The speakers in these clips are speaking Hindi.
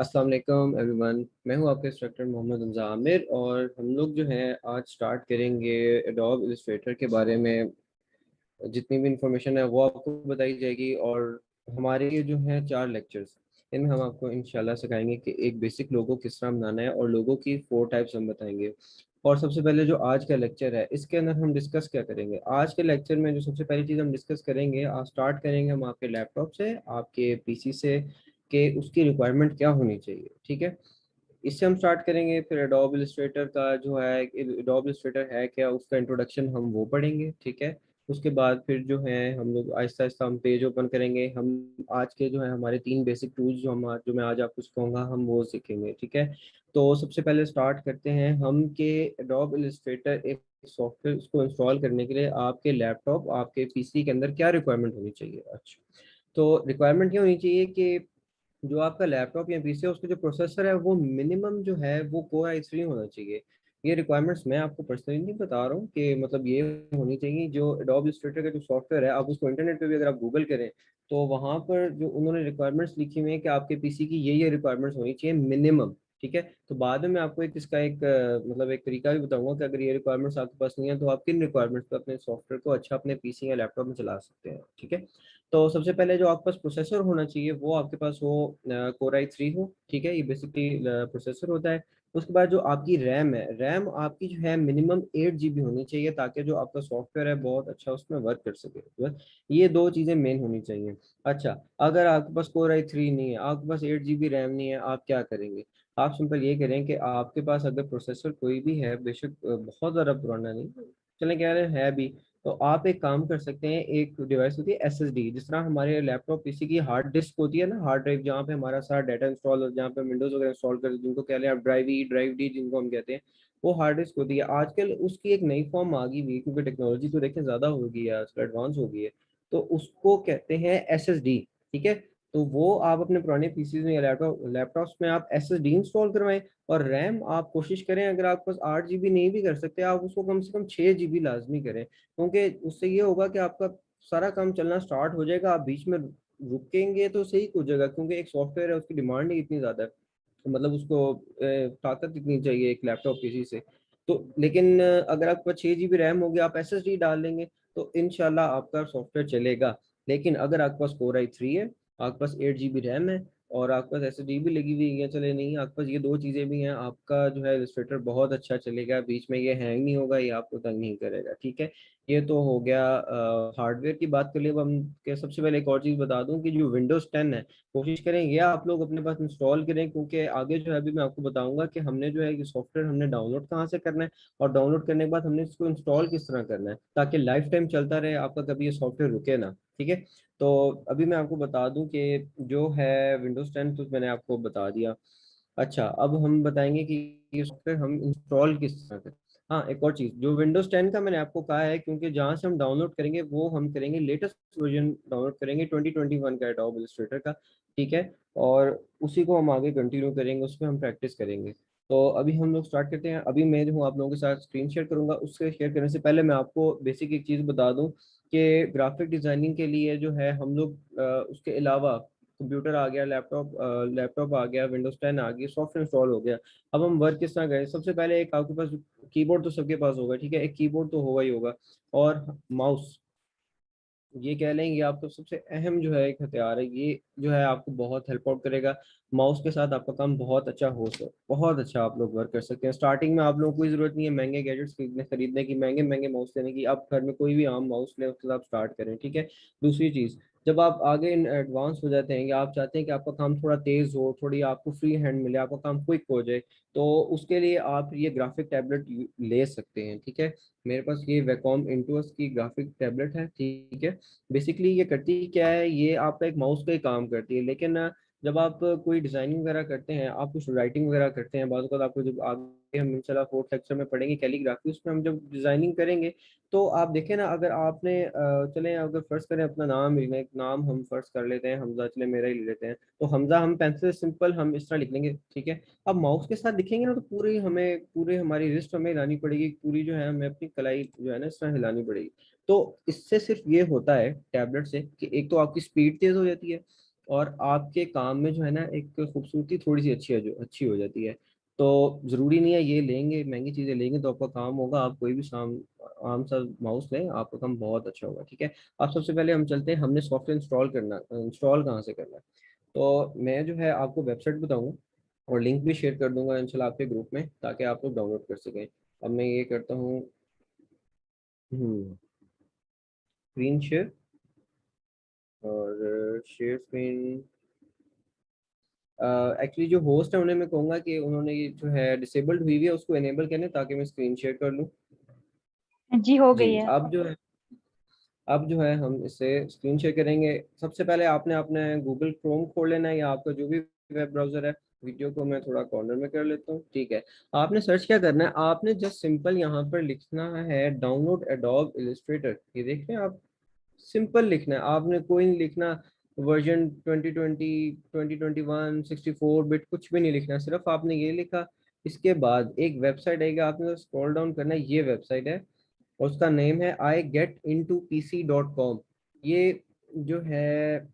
अस्सलाम वालेकुम एवरीवन। मैं हूं आपके इंस्ट्रक्टर मोहम्मद हमजा आमिर और हम लोग जो है आज स्टार्ट करेंगे एडोब इलस्ट्रेटर के बारे में। जितनी भी इंफॉर्मेशन है वो आपको बताई जाएगी और हमारे ये जो है 4 लेक्चर्स, इनमें हम आपको इंशाल्लाह सिखाएंगे कि एक बेसिक लोगो किस तरह बनाना है और लोगो की 4 टाइप्स हम बताएंगे। और सबसे पहले जो आज का लेक्चर है इसके अंदर हम डिस्कस क्या करेंगे। आज के लेक्चर में जो सबसे पहली चीज़ हम डिस्कस करेंगे, आज स्टार्ट करेंगे हम आपके लैपटॉप से, आपके पीसी से, कि उसकी रिक्वायरमेंट क्या होनी चाहिए। ठीक है, इससे हम स्टार्ट करेंगे। फिर एडोब इलस्ट्रेटर का जो है, एडोब इलस्ट्रेटर है क्या, उसका इंट्रोडक्शन हम वो पढ़ेंगे। ठीक है, उसके बाद फिर जो है हम लोग आहिस्ता आहिस्ता हम पेज ओपन करेंगे। हम आज के जो है हमारे 3 बेसिक टूल्स जो मैं आज आपको सिखाऊंगा हम वो सीखेंगे। ठीक है, तो सबसे पहले स्टार्ट करते हैं हम कि एडोब इलस्ट्रेटर एक सॉफ्टवेयर, उसको इंस्टॉल करने के लिए आपके लैपटॉप, आपके पीसी के अंदर क्या रिक्वायरमेंट होनी चाहिए। अच्छा, तो रिक्वायरमेंट ये होनी चाहिए कि जो आपका लैपटॉप या पीसी है उसका जो प्रोसेसर है वो मिनिमम जो है वो कोर आई 3 होना चाहिए। ये रिक्वायरमेंट्स मैं आपको पर्सनली नहीं बता रहा हूँ कि मतलब ये होनी चाहिए। जो एडोब इलस्ट्रेटर का जो सॉफ्टवेयर है, आप उसको इंटरनेट पे भी अगर आप गूगल करें तो वहाँ पर जो उन्होंने रिक्वायरमेंट्स लिखी हुई है कि आपके पीसी की ये रिक्वायरमेंट्स होनी चाहिए मिनिमम। ठीक है, तो बाद में मैं आपको एक इसका एक मतलब एक तरीका भी बताऊंगा कि अगर ये रिक्वायरमेंट्स आपके पास नहीं है तो आप किन रिक्वायरमेंट्स पे अपने सॉफ्टवेयर को अच्छा अपने पीसी या लैपटॉप में चला सकते हैं। ठीक है, तो सबसे पहले जो आपके पास प्रोसेसर होना चाहिए वो आपके पास हो कोर आई 3 हो। ठीक है, ये बेसिकली प्रोसेसर होता है। उसके बाद जो आपकी रैम है, रैम आपकी जो है मिनिमम 8 GB होनी चाहिए ताकि जो आपका सॉफ्टवेयर है बहुत अच्छा उसमें वर्क कर सके। बस ये 2 चीज़ें मेन होनी चाहिए। अच्छा, अगर आपके पास कोर आई 3 नहीं है, आपके पास 8 GB रैम नहीं है, आप क्या करेंगे। आप सिंपल ये करें कि आपके पास अगर प्रोसेसर कोई भी है, बेशक बहुत ज़्यादा पुराना नहीं, चलें कह रहे हैं है भी, तो आप एक काम कर सकते हैं। एक डिवाइस होती है एसएसडी, जिस तरह हमारे लैपटॉप पीसी की हार्ड डिस्क होती है ना, हार्ड ड्राइव, जहाँ पे हमारा सारा डाटा इंस्टॉल हो, जहाँ पे विंडोज वगैरह इंस्टॉल कर, जिनको कह रहे हैं आप ड्राइव ई, ड्राइव डी जिनको हम कहते हैं, वो हार्ड डिस्क होती है। आजकल उसकी एक नई फॉर्म आ गई हुई है क्योंकि टेक्नोलॉजी तो देखें ज़्यादा हो गई है आजकल, एडवांस हो गई है, तो उसको कहते हैं एसएसडी। ठीक है, तो वो आप अपने पुराने पीसी में या लैपटॉप्स में आप एसएसडी इंस्टॉल करवाएं। और रैम आप कोशिश करें, अगर आपके पास 8 GB नहीं भी कर सकते, आप उसको कम से कम 6 GB लाजमी करें, क्योंकि उससे ये होगा कि आपका सारा काम चलना स्टार्ट हो जाएगा। आप बीच में रुकेंगे तो सही हो जाएगा, क्योंकि एक सॉफ्टवेयर है उसकी डिमांड ही इतनी ज़्यादा है, तो मतलब उसको ताकत इतनी चाहिए एक लैपटॉप पीसी से। तो लेकिन अगर आपके पास 6 GB रैम होगी, आप एसएसडी डाल लेंगे तो इनशाला आपका सॉफ्टवेयर चलेगा। लेकिन अगर आपके पास कोर आई 3 है, आपके पास 8 GB रैम है और आपके पास एसएसडी भी लगी हुई है, चले नहीं, आपके पास ये 2 चीज़ें भी हैं, आपका जो है इलस्ट्रेटर बहुत अच्छा चलेगा, बीच में ये हैंग नहीं होगा, ये आपको तंग नहीं करेगा। ठीक है, ये तो हो गया हार्डवेयर की बात कर लिए। अब हम सबसे पहले एक और चीज़ बता दूं कि जो विंडोज 10 है, कोशिश करें ये आप लोग अपने पास इंस्टॉल करें, क्योंकि आगे जो है अभी मैं आपको बताऊंगा कि हमने जो है ये सॉफ्टवेयर हमने डाउनलोड कहाँ से करना है और डाउनलोड करने के बाद हमने इसको इंस्टॉल किस तरह करना है ताकि लाइफ टाइम चलता रहे, आपका कभी ये सॉफ्टवेयर रुके ना। ठीक है, तो अभी मैं आपको बता दूं कि जो है विंडोज 10 तो मैंने आपको बता दिया। अच्छा, अब हम बताएंगे कि ये सॉफ्टवेयर हम इंस्टॉल किस तरह करें। हाँ, एक और चीज़, जो विंडोज 10 का मैंने आपको कहा है, क्योंकि जहाँ से हम डाउनलोड करेंगे वो हम करेंगे लेटेस्ट वर्जन डाउनलोड करेंगे 2021 का एडोब इलस्ट्रेटर का। ठीक है, और उसी को हम आगे कंटिन्यू करेंगे, उस पर हम प्रैक्टिस करेंगे। तो अभी हम लोग स्टार्ट करते हैं। अभी मैं जो हूँ आप लोगों के साथ स्क्रीन शेयर करूंगा, उससे शेयर करने से पहले मैं आपको बेसिक एक चीज़ बता दूं कि ग्राफिक डिज़ाइनिंग के लिए जो है हम लोग उसके अलावा कंप्यूटर आ गया, लैपटॉप आ गया, विंडोज 10 आ गई, सॉफ्टवेयर इंस्टॉल हो गया। अब हम वर्क किस तरह करें। सबसे पहले एक आपके पास कीबोर्ड तो सबके पास होगा। ठीक है, एक कीबोर्ड तो होगा ही होगा, और माउस, ये कह लें ये आपका सबसे अहम जो है एक हथियार है। ये जो है आपको बहुत हेल्प आउट करेगा। माउस के साथ आपका काम बहुत अच्छा हो सकता, बहुत अच्छा आप लोग वर्क कर सकते हैं। स्टार्टिंग में आप लोगों को कोई ज़रूरत नहीं है महंगे गैजेट्स खरीदने की, महंगे महंगे माउस लेने की। आप घर में कोई भी आम माउस लें, उसके साथ आप स्टार्ट करें। ठीक है, दूसरी चीज़, जब आप आगे एडवांस हो जाते हैं या आप चाहते हैं कि आपका काम थोड़ा तेज़ हो, थोड़ी आपको फ्री हैंड मिले, आपका काम क्विक हो जाए, तो उसके लिए आप ये ग्राफिक टैबलेट ले सकते हैं। ठीक है, मेरे पास ये वैकॉम इंटूस की ग्राफिक टैबलेट है। ठीक है, बेसिकली ये करती क्या है, ये आपका एक माउस का ही काम करती है, लेकिन जब आप कोई डिजाइनिंग वगैरह करते हैं, आप कुछ राइटिंग वगैरह करते हैं, बाद आपको जब आगे हम इंशाल्लाह 4th लेक्चर में पढ़ेंगे कैलीग्राफी, उसमें हम जब डिजाइनिंग करेंगे तो आप देखें ना, अगर आपने चलें अगर फर्स्ट करें अपना नाम लिखना, एक नाम हम फर्स्ट कर लेते हैं हमजा, चले मेरा ही ले लेते हैं, तो हमजा हम पेंसिल सिंपल हम इस तरह लिख लेंगे। ठीक है, अब माउस के साथ दिखेंगे ना तो पूरी हमारी रिस्ट हमें हिलानी पड़ेगी, पूरी जो है हमें अपनी कलाई जो है ना इस तरह हिलानी पड़ेगी। तो इससे सिर्फ ये होता है टैबलेट से कि एक तो आपकी स्पीड तेज हो जाती है, और आपके काम में जो है ना एक खूबसूरती थोड़ी सी अच्छी हो जाती है। तो ज़रूरी नहीं है ये लेंगे महंगी चीज़ें लेंगे तो आपका काम होगा, आप कोई भी आम सा माउस लें आपका काम बहुत अच्छा होगा, ठीक है। अब सबसे पहले हम चलते हैं, हमने सॉफ्टवेयर इंस्टॉल कहाँ से करना है। तो मैं जो है आपको वेबसाइट बताऊंगा और लिंक भी शेयर कर दूंगा इंशाल्लाह आपके ग्रुप में, ताकि आप लोग डाउनलोड कर सकें। अब मैं ये करता हूँ स्क्रीन शेयर, और शेयर स्क्रीन। एक्चुअली जो होस्ट है उन्हें मैं कहूँगा कि उन्होंने ये जो है डिसेबल्ड हुई है उसको एनेबल करने, ताकि मैं स्क्रीन शेयर कर लूँ। जी हो जी, गई है। अब जो है हम इसे स्क्रीन शेयर करेंगे। सबसे पहले आपने अपने गूगल क्रोम खोल लेना है, या आपका जो भी वेब ब्राउजर है। वीडियो को मैं थोड़ा कॉर्नर में कर लेता हूँ, ठीक है। आपने सर्च क्या करना है, आपने जस्ट सिंपल यहाँ पर लिखना है डाउनलोड एडोब इलस्ट्रेटर, ये देख रहे हैं आप। सिंपल लिखना है, आपने कोई नहीं लिखना वर्जन 2020 2021 64 बिट, कुछ भी नहीं लिखना, सिर्फ आपने ये लिखा। इसके बाद एक वेबसाइट आएगी, आपने स्क्रॉल डाउन करना है, ये वेबसाइट है और उसका नेम है iGetIntoPC.com। ये जो है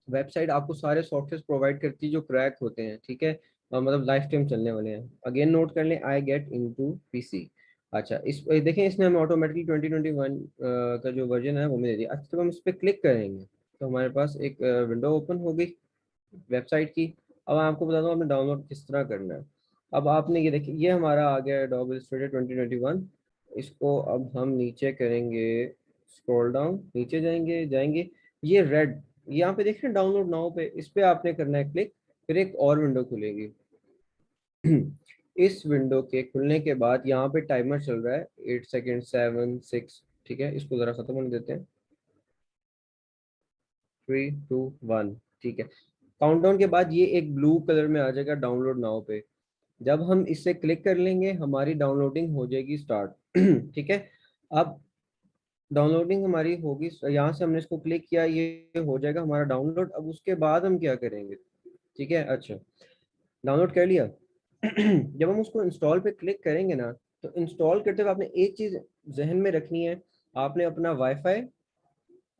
वेबसाइट आपको सारे सॉफ्टवेयर प्रोवाइड करती है जो क्रैक होते हैं, ठीक है। मतलब लाइफ टाइम चलने वाले हैं। अगेन नोट कर लें, iGetIntoPC। अच्छा, इस देखें इसने हमें ऑटोमेटिकली 2021 का जो वर्जन है वो मिल दिया। अच्छा, तो हम इस पर क्लिक करेंगे तो हमारे पास एक विंडो ओपन हो गई वेबसाइट की। अब आपको बता दूं आपने डाउनलोड किस तरह करना है। अब आपने ये देखिए, ये हमारा आ गया Adobe Illustrator 2021। इसको अब हम नीचे करेंगे, स्क्रॉल डाउन नीचे जाएंगे जाएंगे, ये रेड यहाँ पे देख रहे हैं डाउनलोड नाउ पे, इस पे आपने करना है क्लिक। फिर एक और विंडो खुलेगी। इस विंडो के खुलने के बाद यहाँ पे टाइमर चल रहा है 8 सेकेंड, 7 6, ठीक है। इसको जरा खत्म होने देते हैं, 3 2 1, ठीक है। काउंटडाउन के बाद ये एक ब्लू कलर में आ जाएगा डाउनलोड नाउ पे। जब हम इससे क्लिक कर लेंगे हमारी डाउनलोडिंग हो जाएगी स्टार्ट। ठीक है। अब डाउनलोडिंग हमारी होगी, यहाँ से हमने इसको क्लिक किया, ये हो जाएगा हमारा डाउनलोड। अब उसके बाद हम क्या करेंगे, ठीक है। अच्छा, डाउनलोड कर लिया। जब हम उसको इंस्टॉल पे क्लिक करेंगे ना, तो इंस्टॉल करते हुए आपने एक चीज जहन में रखनी है। आपने अपना वाईफाई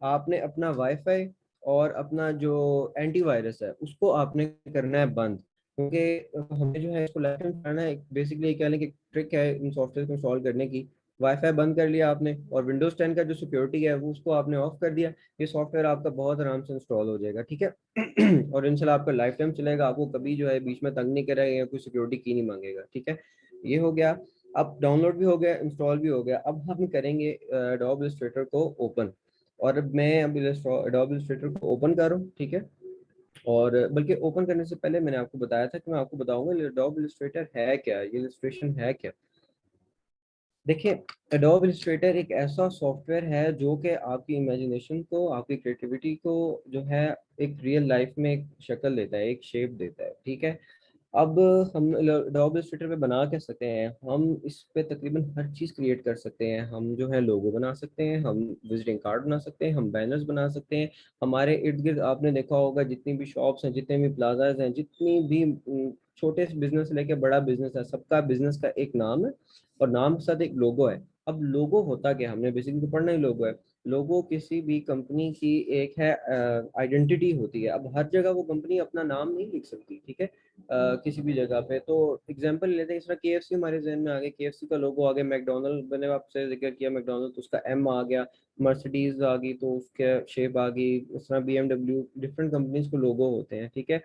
आपने अपना वाईफाई और अपना जो एंटीवायरस है उसको आपने करना है बंद, क्योंकि हमें जो है इसको लाइसेंस करना है। बेसिकली क्या है कि ट्रिक है इन सॉफ्टवेयर को इंस्टॉल करने की। वाईफाई बंद कर लिया आपने, और विंडोज 10 का जो सिक्योरिटी है वो उसको आपने ऑफ कर दिया। ये सॉफ्टवेयर आपका बहुत आराम से इंस्टॉल हो जाएगा, ठीक है। और इंशाल्लाह आपका लाइफ टाइम चलेगा, आपको कभी जो है बीच में तंग नहीं करेगा या कोई सिक्योरिटी की नहीं मांगेगा, ठीक है। ये हो गया। अब डाउनलोड भी हो गया, इंस्टॉल भी हो गया। अब हम करेंगे एडोब इलस्ट्रेटर को ओपन। और अब मैं अभी एडोब इलस्ट्रेटर को ओपन कर रहा हूँ, ठीक है। और बल्कि ओपन करने से पहले मैंने आपको बताया था कि मैं आपको बताऊंगा एडोब इलस्ट्रेटर है क्या, ये इलस्ट्रेशन है क्या। देखिए, एडोब इलस्ट्रेटर एक ऐसा सॉफ्टवेयर है जो कि आपकी इमेजिनेशन को, आपकी क्रिएटिविटी को जो है एक रियल लाइफ में एक शक्ल देता है, एक शेप देता है, ठीक है। अब हम एडोब इलस्ट्रेटर पे बना क्या सकते हैं, हम इस पे तकरीबन हर चीज़ क्रिएट कर सकते हैं। हम जो है लोगो बना सकते हैं, हम विजिटिंग कार्ड बना सकते हैं, हम बैनर्स बना सकते हैं। हमारे इर्द गिर्द आपने देखा होगा जितनी भी शॉप्स हैं, जितने भी प्लाजाज हैं, जितनी भी छोटे से बिजनेस लेके बड़ा बिजनेस है, सबका बिजनेस का एक नाम है और नाम के साथ एक लोगो है। अब लोगो होता क्या, हमने बेसिकली तो पढ़ना ही लोगो है। लोगो किसी भी कंपनी की एक है आइडेंटिटी होती है। अब हर जगह वो कंपनी अपना नाम नहीं लिख सकती, ठीक है। किसी भी जगह पे तो एग्जांपल लेते हैं, इस तरह केएफसी हमारे जहन में आ गया, केएफसी का लोगो आ गया। मैकडोनल्ड मैंने आपसे जिक्र किया, मैकडोनल्ड तो उसका एम आ गया। मर्सिडीज आ गई तो उसके शेप आ गई। इस तरह बीएमडब्ल्यू, डिफरेंट कंपनीज को लोगो होते हैं, ठीक है।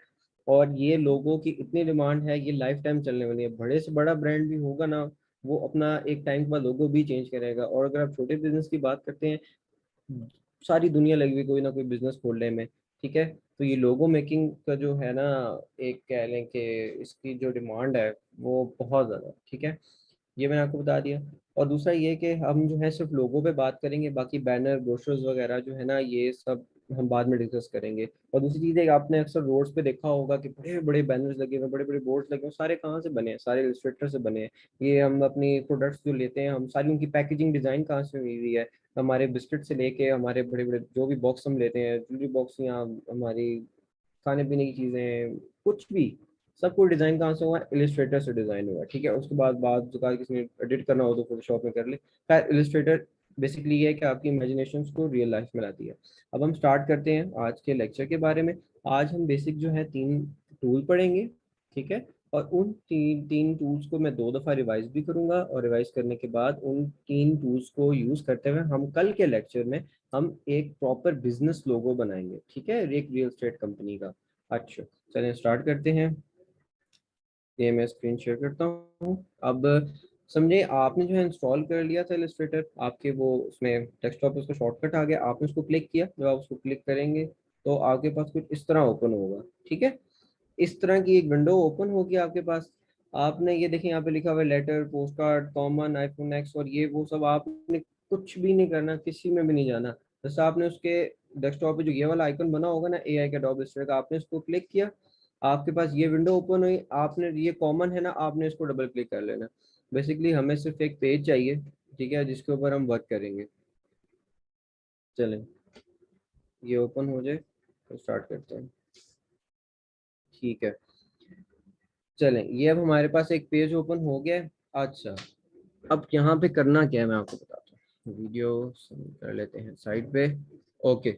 और ये लोगो की इतनी डिमांड है, ये लाइफ टाइम चलने वाली है। बड़े से बड़ा ब्रांड भी होगा ना, वो अपना एक टाइम के बाद लोगो भी चेंज करेगा। और अगर आप छोटे बिजनेस की बात करते हैं, सारी दुनिया लगी हुई कोई ना कोई बिजनेस खोलने में, ठीक है। तो ये लोगो मेकिंग का जो है ना, एक कह लें कि इसकी जो डिमांड है वो बहुत ज़्यादा, ठीक है। ये मैंने आपको बता दिया। और दूसरा ये कि हम जो है सिर्फ लोगों पे बात करेंगे, बाकी बैनर ब्रोशर्स वगैरह जो है ना, ये सब हम बाद में डिस्कस करेंगे। और दूसरी चीज़ है कि आपने अक्सर रोड्स पे देखा होगा कि बड़े बड़े बैनर्स लगे हुए हैं, बड़े बड़े बोर्ड्स लगे हुए हैं, सारे कहाँ से बने हैं, सारे इलस्ट्रेटर से बने हैं। ये हम अपनी प्रोडक्ट्स जो लेते हैं, हम सारी उनकी पैकेजिंग डिज़ाइन कहाँ से हुई हुई है। हमारे बिस्किट से लेके हमारे बड़े बड़े जो भी बॉक्स हम लेते हैं, ज्वेलरी बॉक्स या हमारी खाने पीने की चीज़ें, कुछ भी, सब कुछ डिज़ाइन कहाँ से हुआ है, इलिस्ट्रेटर से डिज़ाइन हुआ है, ठीक है। उसके बाद बाद जो किसी ने एडिट करना हो तो फोटोशॉप में कर ले। खैर, इलिस्ट्रेटर बेसिकली ये है कि आपकी इमेजिनेशन को रियल लाइफ में लाती है। अब हम स्टार्ट करते हैं आज के लेक्चर के बारे में। आज हम बेसिक जो है 3 टूल पढ़ेंगे, ठीक है। और उन तीन तीन टूल्स को मैं 2 दफ़ा रिवाइज भी करूंगा, और रिवाइज करने के बाद उन 3 टूल्स को यूज करते हुए हम कल के लेक्चर में हम एक प्रॉपर बिजनेस लोगो बनाएंगे, ठीक है, एक रियल एस्टेट कंपनी का। अच्छा, चलिए स्टार्ट करते हैं। ये मैं स्क्रीन शेयर करता हूँ। अब समझे आपने जो है इंस्टॉल कर लिया था इलस्ट्रेटर, आपके वो उसमें डेस्कटॉप पे उसका शॉर्टकट आ गया, आपने उसको क्लिक किया। जब आप उसको क्लिक करेंगे तो आपके पास कुछ इस तरह ओपन होगा, ठीक है। इस तरह की एक विंडो ओपन होगी आपके पास। आपने ये देखिए यहाँ पे लिखा हुआ है letter, post card, common, iPhone X और ये वो सब। आपने कुछ भी नहीं करना, किसी में भी नहीं जाना। बस आपने उसके डेस्कटॉप पे जो ये वाला आइकन बना होगा ना एआई का डॉब इस तरह का, आपने इसको क्लिक किया, आपके पास ये विंडो ओपन हुई। आपने ये कॉमन है ना, आपने इसको डबल क्लिक कर लेना। बेसिकली हमें सिर्फ एक पेज चाहिए, ठीक है, जिसके ऊपर हम वर्क करेंगे। चलें, ये ओपन हो जाए तो स्टार्ट करते हैं, ठीक है। चलें, ये अब हमारे पास एक पेज ओपन हो गया है। अच्छा, अब यहाँ पे करना क्या है मैं आपको बताता हूँ। वीडियो कर लेते हैं साइड पे। ओके,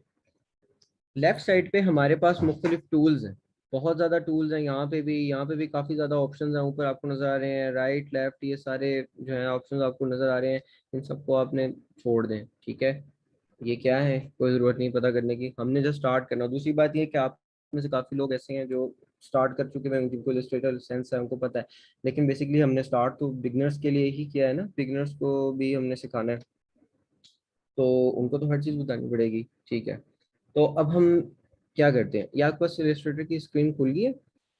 लेफ्ट साइड पे हमारे पास मुख्तलिफ टूल्स हैं, बहुत ज़्यादा टूल्स हैं। यहाँ पे भी काफ़ी ज़्यादा ऑप्शंस हैं, ऊपर आपको नज़र आ रहे हैं, राइट लेफ्ट ये सारे जो है ऑप्शंस आपको नज़र आ रहे हैं। इन सबको आपने छोड़ दें, ठीक है। ये क्या है, कोई ज़रूरत नहीं पता करने की, हमने जस्ट स्टार्ट करना। दूसरी बात ये है कि आप में से काफ़ी लोग ऐसे हैं जो स्टार्ट कर चुके हैं, जिनको इलस्ट्रेटर सेंस है, उनको पता है। लेकिन बेसिकली हमने स्टार्ट तो बिगनर्स के लिए ही किया है ना, बिगनर्स को भी हमने सिखाना है, तो उनको तो हर चीज़ बतानी पड़ेगी, ठीक है। तो अब हम क्या करते हैं, या आपके पास इलस्ट्रेटर की स्क्रीन खुल गई है।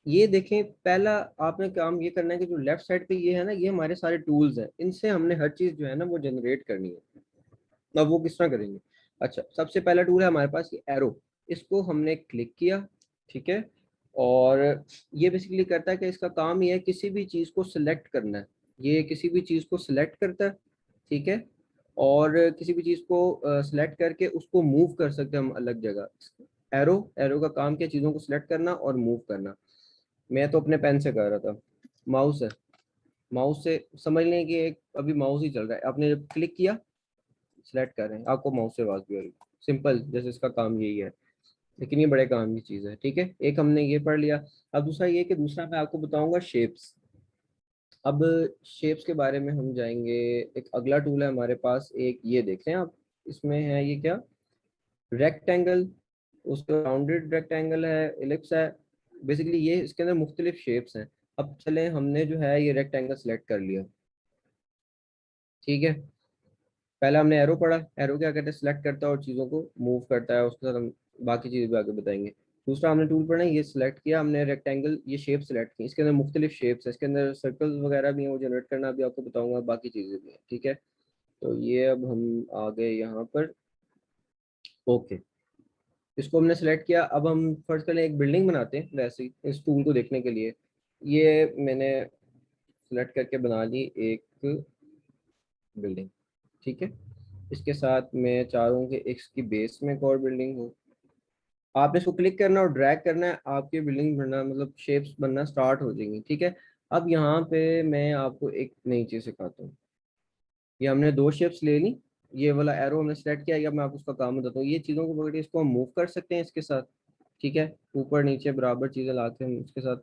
ये देखें, पहला आपने काम ये करना है कि जो लेफ्ट साइड पे ये है ना, ये हमारे सारे टूल्स हैं, इनसे हमने हर चीज़ जो है ना वो जनरेट करनी है। अब वो किस तरह करेंगे। अच्छा, सबसे पहला टूल है हमारे पास ये एरो, इसको हमने क्लिक किया, ठीक है। और ये बेसिकली करता है कि इसका काम ये है किसी भी चीज़ को सिलेक्ट करना है। ये किसी भी चीज़ को सिलेक्ट करता है, ठीक है। और किसी भी चीज़ को सिलेक्ट करके उसको मूव कर सकते हैं हम अलग जगह। एरो एरो का काम क्या, चीज़ों को सिलेक्ट करना और मूव करना। मैं तो अपने पेन से कर रहा था। माउस है, माउस से समझ लें कि एक अभी माउस ही चल रहा है। आपने जब क्लिक किया, सिलेक्ट कर रहे हैं, आपको माउस से आवाज भी हो रही है। सिंपल, जैसे इसका काम यही है, लेकिन ये बड़े काम की चीज़ है, ठीक है। एक हमने ये पढ़ लिया। अब दूसरा ये कि दूसरा मैं आपको बताऊंगा शेप्स। अब शेप्स के बारे में हम जाएंगे। एक अगला टूल है हमारे पास, एक ये देख रहे हैं आप, इसमें है ये क्या, रेक्टेंगल, उसका राउंडेड रेक्टेंगल है, इलिप्स है। बेसिकली ये इसके अंदर मुख्तलिफ शेप्स हैं। अब चले, हमने जो है ये रेक्टेंगल सेलेक्ट कर लिया, ठीक है। पहले हमने एरो पढ़ा, एरो क्या करता है, सिलेक्ट करता है और चीज़ों को मूव करता है, उसके साथ हम बाकी चीज़ भी आगे बताएंगे। दूसरा हमने टूल पढ़ा, ये सिलेक्ट किया हमने रेक्टेंगल, ये शेप सिलेक्ट की, इसके अंदर मुख्तलिफ शेप्स है, इसके अंदर सर्कल्स वगैरह भी हैं, वो जनरेट करना भी आपको बताऊंगा, बाकी चीज़ें भी हैं, ठीक है। तो ये अब हम आ गए यहाँ पर। ओके, इसको हमने सेलेक्ट किया। अब हम फर्स्ट पहले एक बिल्डिंग बनाते हैं वैसे ही इस टूल को देखने के लिए। ये मैंने सेलेक्ट करके बना ली एक बिल्डिंग, ठीक है। इसके साथ मैं चाह रहा हूँ कि इसकी बेस में एक और बिल्डिंग हो। आपने इसको क्लिक करना और ड्रैग करना है, आपकी बिल्डिंग बनना मतलब शेप्स बनना स्टार्ट हो जाएंगी, ठीक है। अब यहाँ पे मैं आपको एक नई चीज़ सिखाता हूँ। ये हमने 2 शेप्स ले ली, ये वाला एरो हमने सेलेक्ट किया, या मैं आपको उसका काम बताता हूँ। ये चीज़ों को पकड़ के इसको हम मूव कर सकते हैं इसके साथ, ठीक है। ऊपर नीचे बराबर चीज़ें ला के हम इसके साथ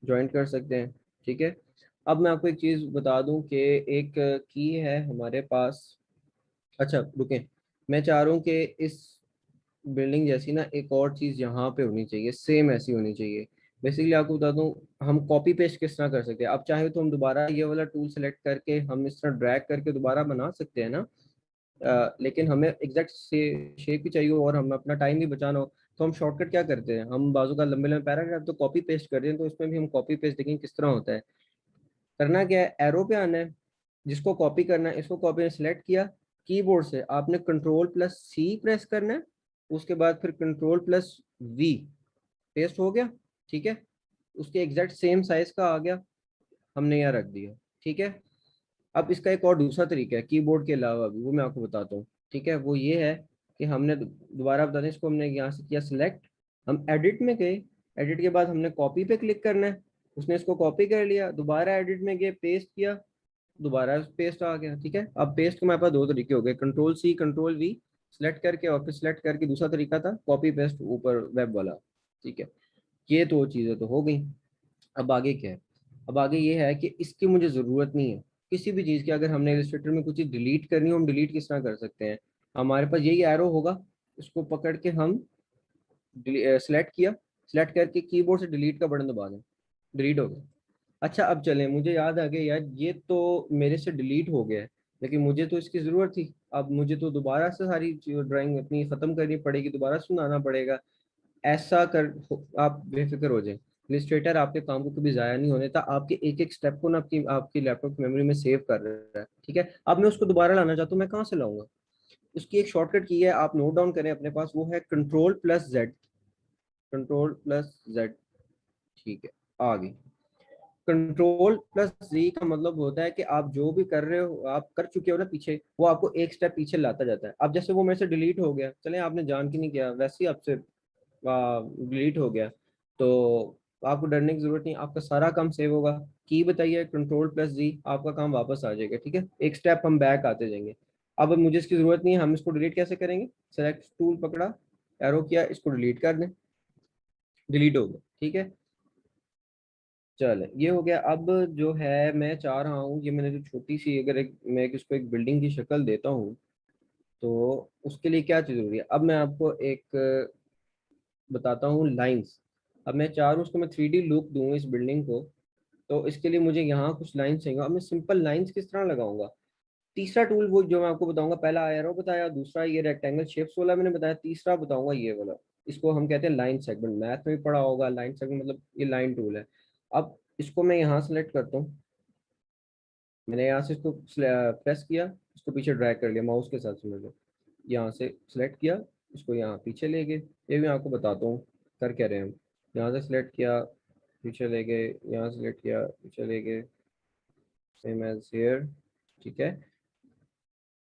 ज्वाइंट कर सकते हैं, ठीक है। अब मैं आपको एक चीज़ बता दूं कि एक की है हमारे पास। अच्छा रुकें, मैं चाह रहा हूँ कि इस बिल्डिंग जैसी ना एक और चीज़ यहाँ पे होनी चाहिए, सेम ऐसी होनी चाहिए। बेसिकली आपको बता दूं, हम कॉपी पेस्ट किस तरह कर सकते हैं। अब चाहे तो हम दोबारा ये वाला टूल सेलेक्ट करके हम इस तरह ड्रैग करके दोबारा बना सकते हैं ना। लेकिन हमें एग्जैक्ट शेप भी चाहिए और हमें अपना टाइम भी बचाना हो, तो हम शॉर्टकट क्या करते हैं, हम बाजू का लंबे लंबे पैराग्राफ तो कॉपी पेस्ट करते हैं। तो इसमें भी हम कॉपी पेस्ट देखेंगे किस तरह होता है। करना क्या है, एरो पे आना है, जिसको कॉपी करना है इसको कॉपी सेलेक्ट किया, कीबोर्ड से आपने कंट्रोल+C प्रेस करना है, उसके बाद फिर कंट्रोल+V, पेस्ट हो गया, ठीक है। उसके एग्जैक्ट सेम साइज का आ गया, हमने यहाँ रख दिया, ठीक है। अब इसका एक और दूसरा तरीका है कीबोर्ड के अलावा भी, वो मैं आपको बताता हूँ, ठीक है। वो ये है कि हमने दोबारा बता दें, इसको हमने यहाँ से किया सिलेक्ट, हम एडिट में गए, एडिट के बाद हमने कॉपी पे क्लिक करना है, उसने इसको कॉपी कर लिया, दोबारा एडिट में गए, पेस्ट किया, दोबारा पेस्ट आ गया। ठीक है, अब पेस्ट के हमारे पास दो तरीके हो गए, control C control V, select करके और फिर सिलेक्ट करके दूसरा तरीका था कॉपी पेस्ट ऊपर वेब वाला। ठीक है, ये दो चीजें तो हो गई। अब आगे क्या है? अब आगे ये है कि इसकी मुझे ज़रूरत नहीं है किसी भी चीज़ की। अगर हमने इलस्ट्रेटर में कुछ चीज़ डिलीट करनी हो, हम डिलीट किस तरह कर सकते हैं? हमारे पास यही एरो होगा, इसको पकड़ के हम सिलेक्ट किया, सिलेक्ट करके कीबोर्ड से डिलीट का बटन दबा दें, डिलीट हो गया। अच्छा अब चलें, मुझे याद आ गया यार, ये तो मेरे से डिलीट हो गया है, लेकिन मुझे तो इसकी ज़रूरत थी। अब मुझे तो दोबारा से सारी ड्राइंग अपनी ख़त्म करनी पड़ेगी, दोबारा सुनाना पड़ेगा। ऐसा कर, आप बेफिक्र हो जाए, इलस्ट्रेटर आपके काम को कभी ज़ाया नहीं होने देता, आपके एक एक स्टेप को ना आपकी आपकी लैपटॉप की मेमोरी में सेव कर रहा है। ठीक है, अब मैं उसको दोबारा लाना चाहता हूँ, मैं कहाँ से लाऊंगा? उसकी एक शॉर्टकट की है, आप नोट डाउन करें अपने पास, वो है कंट्रोल+Z। कंट्रोल+Z। ठीक है, आ गई। कंट्रोल+Z का मतलब होता है कि आप जो भी कर रहे हो, आप कर चुके हो ना पीछे, वो आपको एक स्टेप पीछे लाता जाता है। अब जैसे वो मेरे से डिलीट हो गया, चले आपने जान के नहीं किया, वैसे ही आपसे डिलीट हो गया, तो आपको डरने की जरूरत नहीं, आपका सारा काम सेव होगा। की बताइए, कंट्रोल+Z, आपका काम वापस आ जाएगा। ठीक है, एक स्टेप हम बैक आते जाएंगे। अब मुझे इसकी जरूरत नहीं है, हम इसको डिलीट कैसे करेंगे? सेलेक्ट टूल पकड़ा, एरो किया, इसको डिलीट कर दें, डिलीट हो गया। ठीक है, चले ये हो गया। अब जो है मैं चाह रहा हूँ, ये मैंने जो छोटी सी, अगर मैं इसको एक बिल्डिंग की शक्ल देता हूँ, तो उसके लिए क्या चीज़ जरूरी है? अब मैं आपको एक बताता हूँ, लाइंस। अब मैं चाह रहा हूँ उसको मैं 3D लुक दूँ इस बिल्डिंग को, तो इसके लिए मुझे यहाँ कुछ लाइंस चाहिए। अब मैं सिंपल लाइंस किस तरह लगाऊंगा? तीसरा टूल वो जो मैं आपको बताऊंगा, पहला एरो बताया, दूसरा ये रेक्टेंगल शेप्स वाला मैंने बताया, तीसरा बताऊंगा ये वाला, इसको हम कहते हैं लाइन सेगमेंट। मैथ में भी पढ़ा होगा, लाइन सेगमेंट मतलब ये लाइन टूल है। अब इसको मैं यहाँ सेलेक्ट करता हूँ, मैंने यहाँ से इसको प्रेस किया, इसको पीछे ड्रैग कर लिया माउस के साथ, समझ लो, यहाँ से सिलेक्ट किया, इसको यहाँ पीछे ले गए। ये भी मैं आपको बताता हूँ कर क्या रहे हैं हम। यहाँ से सिलेक्ट किया, पीछे ले गए, यहाँ सिलेक्ट किया, पीछे ले गए, सेम एज हियर। ठीक है,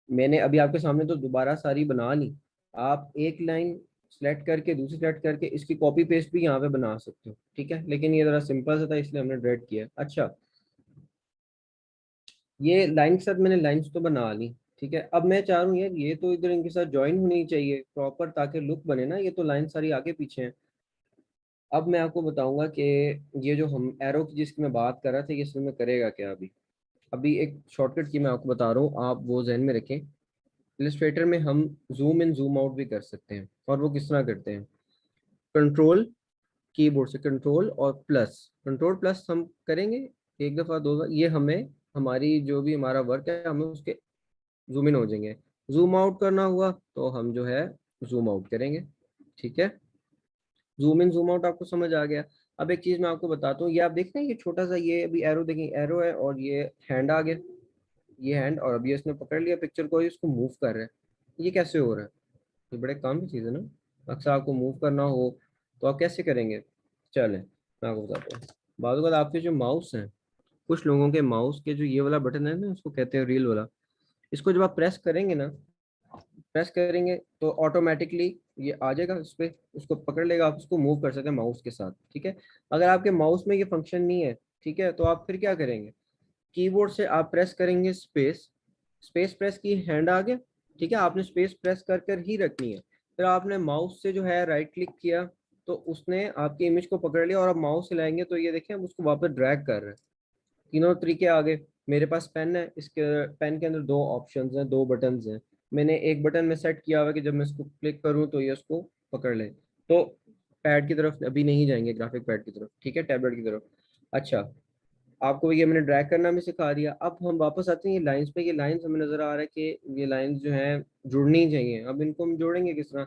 मैंने अभी आपके सामने तो दोबारा सारी बना ली। आप एक लाइन सेलेक्ट करके दूसरी सेलेक्ट करके इसकी कॉपी पेस्ट भी यहाँ पे बना सकते हो। ठीक है, लेकिन ये जरा सिंपल सा था इसलिए हमने ड्रैग किया। अच्छा, ये लाइन के साथ मैंने लाइंस तो बना ली। ठीक है, अब मैं चाह रहा हूँ यार, ये तो इधर इनके साथ ज्वाइन होनी चाहिए प्रॉपर, ताकि लुक बने ना, ये तो लाइन सारी आगे पीछे है। अब मैं आपको बताऊंगा कि ये जो हम एरो की जिसकी मैं बात कर रहा था, ये इसमें में करेगा क्या? अभी अभी एक शॉर्टकट की मैं आपको बता रहा हूँ, आप वो जहन में रखें। इलस्ट्रेटर में हम जूम इन जूम आउट भी कर सकते हैं, और वो किस तरह करते हैं? कंट्रोल, कीबोर्ड से कंट्रोल और प्लस, कंट्रोल प्लस हम करेंगे एक दफ़ा दो दफा, ये हमें हमारी जो भी हमारा वर्क है, हमें उसके जूम इन हो जाएंगे। जूम आउट करना हुआ तो हम जो है जूम आउट करेंगे। ठीक है, जूम इन जूम आउट आपको समझ आ गया। अब एक चीज मैं आपको बताता हूँ, ये आप देख रहे हैं, ये छोटा सा, ये अभी एरो देखें, एरो है और ये हैंड आ गया, ये हैंड, और अभी इसने पकड़ लिया पिक्चर को, इसको मूव कर रहा है। ये कैसे हो रहा है? ये बड़े काम की चीज़ है ना। अक्सर आपको मूव करना हो तो आप कैसे करेंगे? चलें मैं आपको बताता हूँ। बाद बात आपके जो माउस हैं, कुछ लोगों के माउस के जो ये वाला बटन है ना, उसको कहते हैं रील वाला, इसको जब आप प्रेस करेंगे ना, प्रेस करेंगे तो ऑटोमेटिकली ये आ जाएगा उस पर, उसको पकड़ लेगा, आप उसको मूव कर सकते हैं माउस के साथ। ठीक है, अगर आपके माउस में ये फंक्शन नहीं है, ठीक है, तो आप फिर क्या करेंगे? कीबोर्ड से आप प्रेस करेंगे स्पेस, स्पेस प्रेस की, हैंड आ गया। ठीक है, आपने स्पेस प्रेस कर कर ही रखनी है। फिर आपने माउस से जो है राइट क्लिक किया, तो उसने आपकी इमेज को पकड़ लिया, और आप माउस हिलाएंगे तो ये देखें, हम उसको वापस ड्रैग कर रहे हैं। तीनों तरीके आ गए। मेरे पास पेन है, इसके पेन के अंदर दो ऑप्शंस हैं, दो बटन्स हैं। मैंने एक बटन में सेट किया हुआ है कि जब मैं इसको क्लिक करूं तो ये उसको पकड़ ले। तो पैड की तरफ अभी नहीं जाएंगे, ग्राफिक पैड की तरफ, ठीक है, टैबलेट की तरफ। अच्छा, आपको ये मैंने ड्रैग करना भी सिखा दिया। अब हम वापस आते हैं ये लाइंस पे। ये लाइंस हमें नजर आ रहा है कि ये लाइंस जो हैं जुड़नी चाहिए। अब इनको हम जोड़ेंगे किस तरह?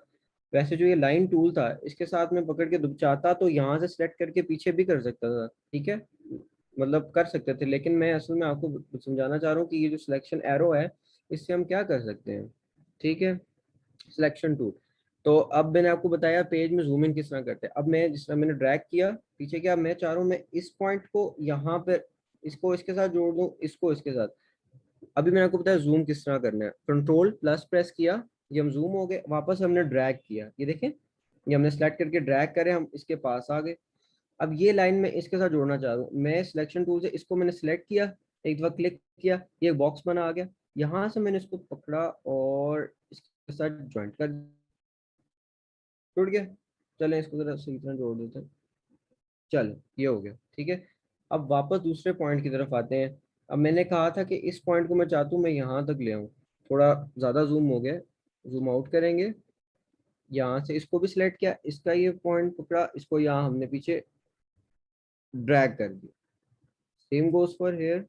वैसे जो ये लाइन टूल था, इसके साथ में पकड़ के चाहता तो यहाँ से सिलेक्ट करके पीछे भी कर सकता था। ठीक है, मतलब कर सकते थे, लेकिन मैं असल में आपको समझाना चाह रहा हूँ कि ये जो सिलेक्शन एरो है, इससे हम क्या कर सकते हैं। ठीक है, सिलेक्शन टूल। तो अब मैंने आपको बताया पेज में जूम इन किस तरह करते हैं। अब मैं जिस तरह मैंने ड्रैग किया पीछे, क्या मैं चाह रहा हूँ, मैं इस पॉइंट को यहाँ पे, इसको इसके साथ जोड़ दूँ, इसको इसके साथ। अभी मैंने आपको बताया जूम किस तरह करना है, कंट्रोल प्लस प्रेस किया, ये हम जूम हो गए, वापस हमने ड्रैग किया, ये देखें, ये हमने सेलेक्ट करके ड्रैग करे, हम इसके पास आ गए। अब ये लाइन में इसके साथ जोड़ना चाह रहा हूँ, मैं सिलेक्शन टूल से इसको मैंने सिलेक्ट किया, एक दफा क्लिक किया, ये बॉक्स बना आ गया। यहाँ से मैंने इसको पकड़ा और इसके साथ ज्वाइंट कर, टूट गया। चलें इसको जरा सही तरह जोड़ देते हैं। चलो ये हो गया, ठीक है। अब वापस दूसरे पॉइंट की तरफ आते हैं। अब मैंने कहा था कि इस पॉइंट को मैं चाहता हूँ मैं यहाँ तक ले आऊँ, थोड़ा ज़्यादा जूम हो गया, जूम आउट करेंगे। यहाँ से इसको भी सिलेक्ट किया, इसका ये पॉइंट पकड़ा, इसको यहाँ हमने पीछे ड्रैग कर दिया। सेम गोज फॉर हेयर,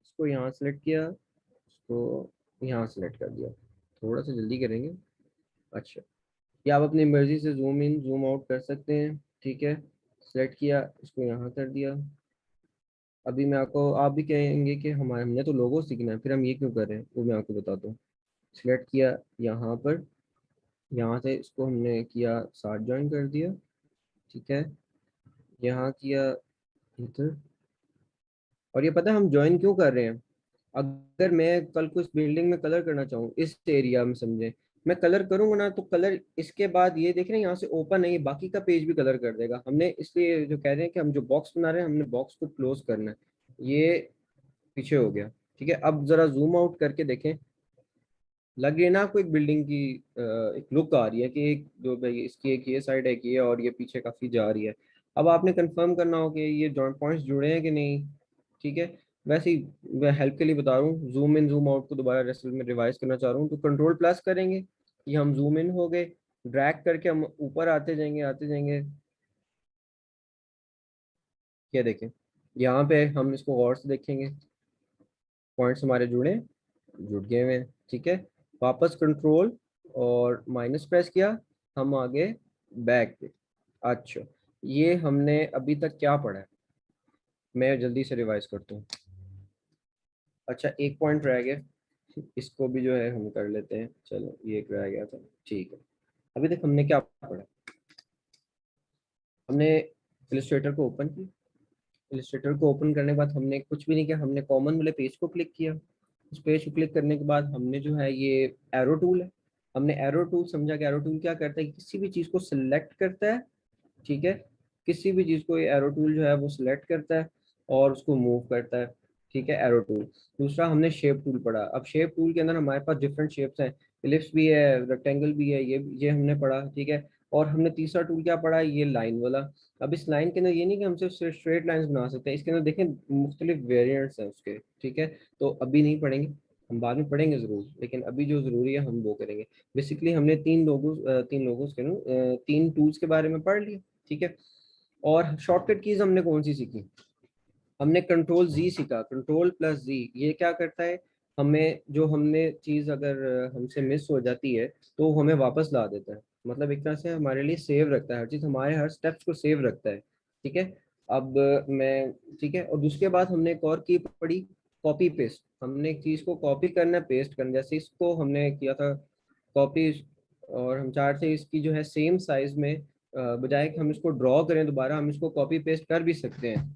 इसको यहाँ सेलेक्ट किया, इसको यहाँ सेलेक्ट कर दिया। थोड़ा सा जल्दी करेंगे। अच्छा, या आप अपनी मर्जी से जूम इन जूम आउट कर सकते हैं, ठीक है। सेलेक्ट किया, इसको यहाँ कर दिया। अभी मैं आपको, आप भी कहेंगे कि हमारे हमने तो लोगो सीखना है, फिर हम ये क्यों कर रहे हैं, वो मैं आपको बताता हूँ। सिलेक्ट किया यहाँ पर, यहाँ से इसको हमने किया साथ ज्वाइन कर दिया, ठीक है। यहाँ किया इधर। और ये पता है हम ज्वाइन क्यों कर रहे हैं? अगर मैं कल को इस बिल्डिंग में कलर करना चाहूँ, इस एरिया में समझे, मैं कलर करूंगा ना, तो कलर इसके बाद ये देख रहे हैं यहाँ से ओपन है, ये बाकी का पेज भी कलर कर देगा। हमने इसलिए जो कह रहे हैं कि हम जो बॉक्स बना रहे हैं, हमने बॉक्स को क्लोज करना है। ये पीछे हो गया, ठीक है। अब जरा जूम आउट करके देखें, लग रही है ना आपको एक बिल्डिंग की एक लुक आ रही है कि एक जो भाई इसकी एक ये साइड है कि ये, और ये पीछे काफी जा रही है। अब आपने कंफर्म करना हो कि ये जॉइंट पॉइंट्स जुड़े हैं कि नहीं, ठीक है। वैसे ही मैं हेल्प के लिए बता रहा हूँ, जूम इन जूम आउट को दोबारा रेसिपी में रिवाइज करना चाह रहा हूँ, तो कंट्रोल प्लस करेंगे, ये हम जूम इन हो गए। ड्रैग करके हम ऊपर आते जाएंगे आते जाएंगे। ये देखें, यहाँ पे हम इसको गौर से देखेंगे, पॉइंट्स हमारे जुड़े, जुड़ गए हुए हैं, ठीक है। वापस कंट्रोल और माइनस प्रेस किया, हम आगे बैक पे। अच्छा, ये हमने अभी तक क्या पढ़ा है, मैं जल्दी से रिवाइज करता हूँ। अच्छा, एक पॉइंट रह गया, इसको भी जो है हम कर लेते हैं। चलो ये एक रह गया था, ठीक है। अभी तक हमने क्या पढ़ा? हमने इलिस्ट्रेटर को ओपन किया, इलिस्ट्रेटर को ओपन करने के बाद हमने कुछ भी नहीं किया, हमने कॉमन वाले पेज को क्लिक किया। उस पेज को क्लिक करने के बाद हमने जो है ये एरो टूल है, हमने एरो टूल समझा कि एरो टूल क्या करता है, किसी भी चीज़ को सिलेक्ट करता है, ठीक है। किसी भी चीज़ को ये एरो टूल जो है वो सिलेक्ट करता है और उसको मूव करता है, ठीक है, एरो टूल। दूसरा हमने शेप टूल पढ़ा। अब शेप टूल के अंदर हमारे पास डिफरेंट शेप्स हैं, इलिप्स भी है, रेक्टेंगल भी है, ये हमने पढ़ा, ठीक है। और हमने तीसरा टूल क्या पढ़ा, ये लाइन वाला। अब इस लाइन के अंदर ये नहीं कि हम सिर्फ स्ट्रेट लाइंस बना सकते हैं, इसके अंदर देखें मुख्तलिफ वेरिएंट्स हैं उसके, ठीक है। तो अभी नहीं पढ़ेंगे, हम बाद में पढ़ेंगे ज़रूर, लेकिन अभी जो ज़रूरी है हम वो करेंगे। बेसिकली हमने तीन लोगों के तीन टूल्स के बारे में पढ़ लिया, ठीक है। और शॉर्टकट कीज हमने कौन सी सीखी? हमने कंट्रोल जी सीखा, कंट्रोल प्लस जी, ये क्या करता है, हमें जो हमने चीज़ अगर हमसे मिस हो जाती है तो वो हमें वापस ला देता है। मतलब एक तरह से हमारे लिए सेव रखता है, हर चीज़ हमारे हर स्टेप्स को सेव रखता है, ठीक है। अब मैं, ठीक है। और दूसरे बाद हमने एक और की पढ़ी, कॉपी पेस्ट। हमने एक चीज़ को कॉपी करना है, पेस्ट करना, जैसे इसको हमने किया था कॉपी, और हम चाहते हैं इसकी जो है सेम साइज में, बजाय कि हम इसको ड्रॉ करें दोबारा, हम इसको कॉपी पेस्ट कर भी सकते हैं।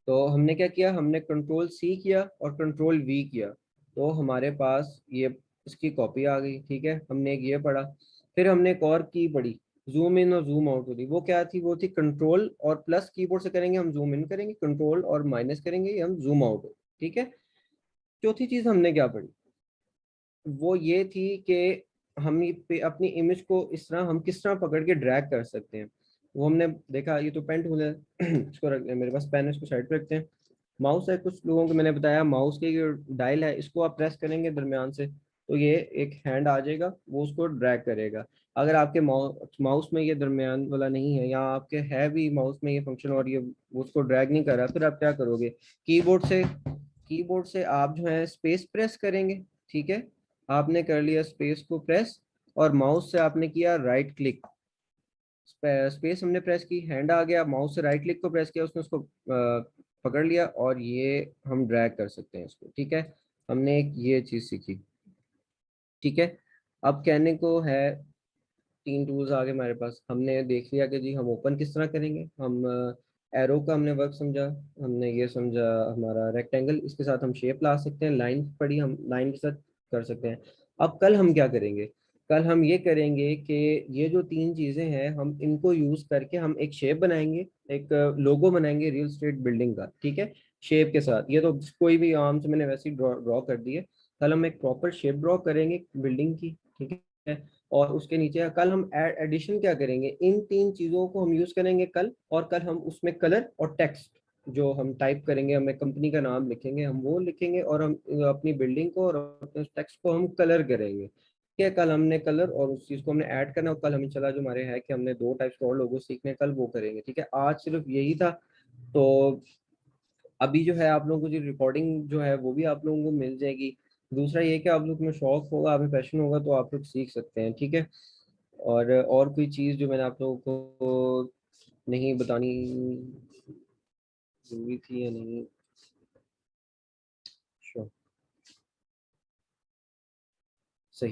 तो हमने क्या किया, हमने कंट्रोल सी किया और कंट्रोल वी किया, तो हमारे पास ये इसकी कॉपी आ गई, ठीक है। हमने एक ये पढ़ा। फिर हमने एक और की पढ़ी, जूम इन और जूम आउट होती, वो क्या थी, वो थी कंट्रोल और प्लस कीबोर्ड से करेंगे हम जूम इन करेंगे, कंट्रोल और माइनस करेंगे हम जूम आउट, ठीक है। चौथी चीज हमने क्या पढ़ी, वो ये थी कि हम अपनी इमेज को इस तरह हम किस तरह पकड़ के ड्रैग कर सकते हैं, वो हमने देखा। ये तो पेन टूल है, इसको रख, मेरे पास पेन है, इसको साइड पे रखते हैं। माउस है, कुछ लोगों को मैंने बताया माउस के जो डायल है, इसको आप प्रेस करेंगे दरमियान से, तो ये एक हैंड आ जाएगा, वो उसको ड्रैग करेगा। अगर आपके माउस में ये दरमियान वाला नहीं है, या आपके है भी माउस में ये फंक्शन और ये वो उसको ड्रैग नहीं कर रहा, फिर आप क्या करोगे, कीबोर्ड से, कीबोर्ड से आप जो है स्पेस प्रेस करेंगे, ठीक है। आपने कर लिया स्पेस को प्रेस, और माउस से आपने किया राइट क्लिक, स्पेस हमने प्रेस की, हैंड आ गया, माउस से राइट क्लिक को प्रेस किया, उसने उसको पकड़ लिया, और ये हम ड्रैग कर सकते हैं इसको, ठीक है। हमने एक ये चीज सीखी, ठीक है। अब कहने को है तीन टूल्स आ गए हमारे पास, हमने देख लिया कि जी हम ओपन किस तरह करेंगे, हम एरो का हमने वर्क समझा, हमने ये समझा हमारा रेक्टेंगल, इसके साथ हम शेप ला सकते हैं, लाइन पढ़ी, हम लाइन के साथ कर सकते हैं। अब कल हम क्या करेंगे, कल हम ये करेंगे कि ये जो तीन चीजें हैं हम इनको यूज करके हम एक शेप बनाएंगे, एक लोगो बनाएंगे रियल स्टेट बिल्डिंग का, ठीक है। शेप के साथ। ये तो कोई भी आम से मैंने वैसे ही ड्रॉ कर दी है। कल हम एक प्रॉपर शेप ड्रॉ करेंगे बिल्डिंग की, ठीक है। और उसके नीचे कल हम एडिशन क्या करेंगे, इन तीन चीजों को हम यूज करेंगे कल। और कल हम उसमें कलर और टेक्स्ट जो हम टाइप करेंगे, हमें कंपनी का नाम लिखेंगे, हम वो लिखेंगे और हम अपनी बिल्डिंग को और अपने टेक्स्ट को हम कलर करेंगे। ठीक है, कल हमने कलर और उस चीज को हमने ऐड करना, और कल हमें चला जो हमारे है कि हमने 2 टाइप्स के और लोगो सीखने, कल वो करेंगे। ठीक है, आज सिर्फ यही था। तो अभी जो है आप लोगों को जो रिकॉर्डिंग जो है वो भी आप लोगों को मिल जाएगी। दूसरा ये कि आप लोग में शौक होगा, आप में पैशन होगा तो आप लोग सीख सकते हैं। ठीक है, और कोई चीज़ जो मैंने आप लोगों को नहीं बतानी जरूरी थी या नहीं।